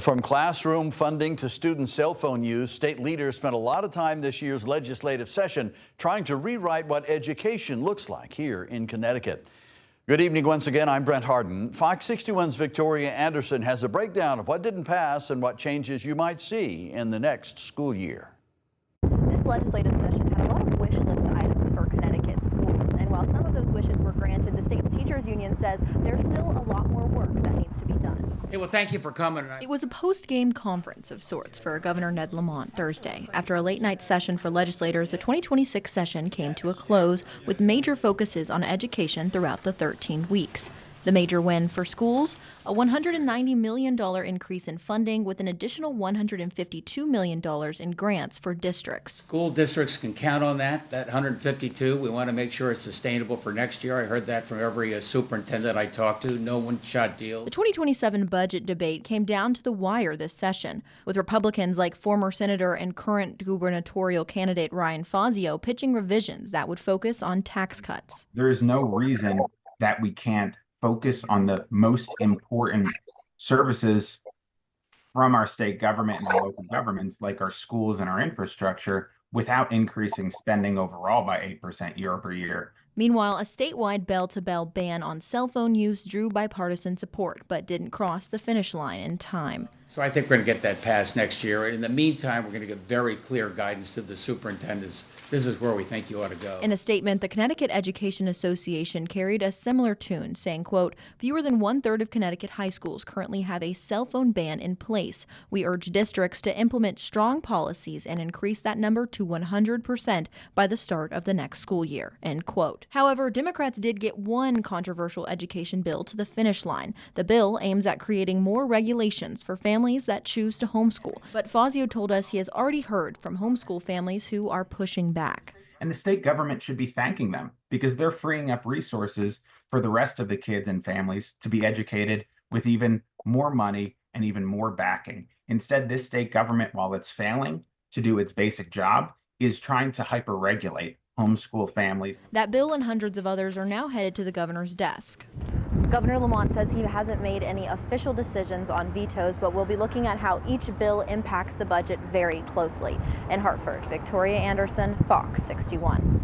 From classroom funding to student cell phone use, state leaders spent a lot of time this year's legislative session trying to rewrite what education looks like here in Connecticut. Good evening once again. I'm Brent Harden. Fox 61's Victoria Anderson has a breakdown of what didn't pass and what changes you might see in the next school year. This legislative session had a lot of wish list items for Connecticut schools, and while some of those wishes were granted, the state's teachers union says there's still a lot more work that needs to be done. Hey, well, thank you for coming. It was a post-game conference of sorts for Governor Ned Lamont Thursday. After a late-night session for legislators, the 2026 session came to a close with major focuses on education throughout the 13 weeks. The major win for schools, a $190 million increase in funding with an additional $152 million in grants for districts. School districts can count on that 152. We want to make sure it's sustainable for next year. I heard that from every superintendent I talked to. No one-shot deals. The 2027 budget debate came down to the wire this session, with Republicans like former Senator and current gubernatorial candidate Ryan Fazio pitching revisions that would focus on tax cuts. There is no reason that we can't focus on the most important services from our state government and our local governments, like our schools and our infrastructure, without increasing spending overall by 8% year over year. Meanwhile, a statewide bell-to-bell ban on cell phone use drew bipartisan support, but didn't cross the finish line in time. So I think we're going to get that passed next year. In the meantime, we're going to give very clear guidance to the superintendents. This is where we think you ought to go. In a statement, the Connecticut Education Association carried a similar tune, saying, quote, fewer than 1/3 of Connecticut high schools currently have a cell phone ban in place. We urge districts to implement strong policies and increase that number to 100% by the start of the next school year, end quote. However, Democrats did get one controversial education bill to the finish line. The bill aims at creating more regulations for families that choose to homeschool. But Fazio told us he has already heard from homeschool families who are pushing back. And the state government should be thanking them because they're freeing up resources for the rest of the kids and families to be educated with even more money and even more backing. Instead, this state government, while it's failing to do its basic job, is trying to hyper-regulate homeschool families. That bill and hundreds of others are now headed to the governor's desk. Governor Lamont says he hasn't made any official decisions on vetoes, but will be looking at how each bill impacts the budget very closely. In Hartford, Victoria Anderson, Fox 61.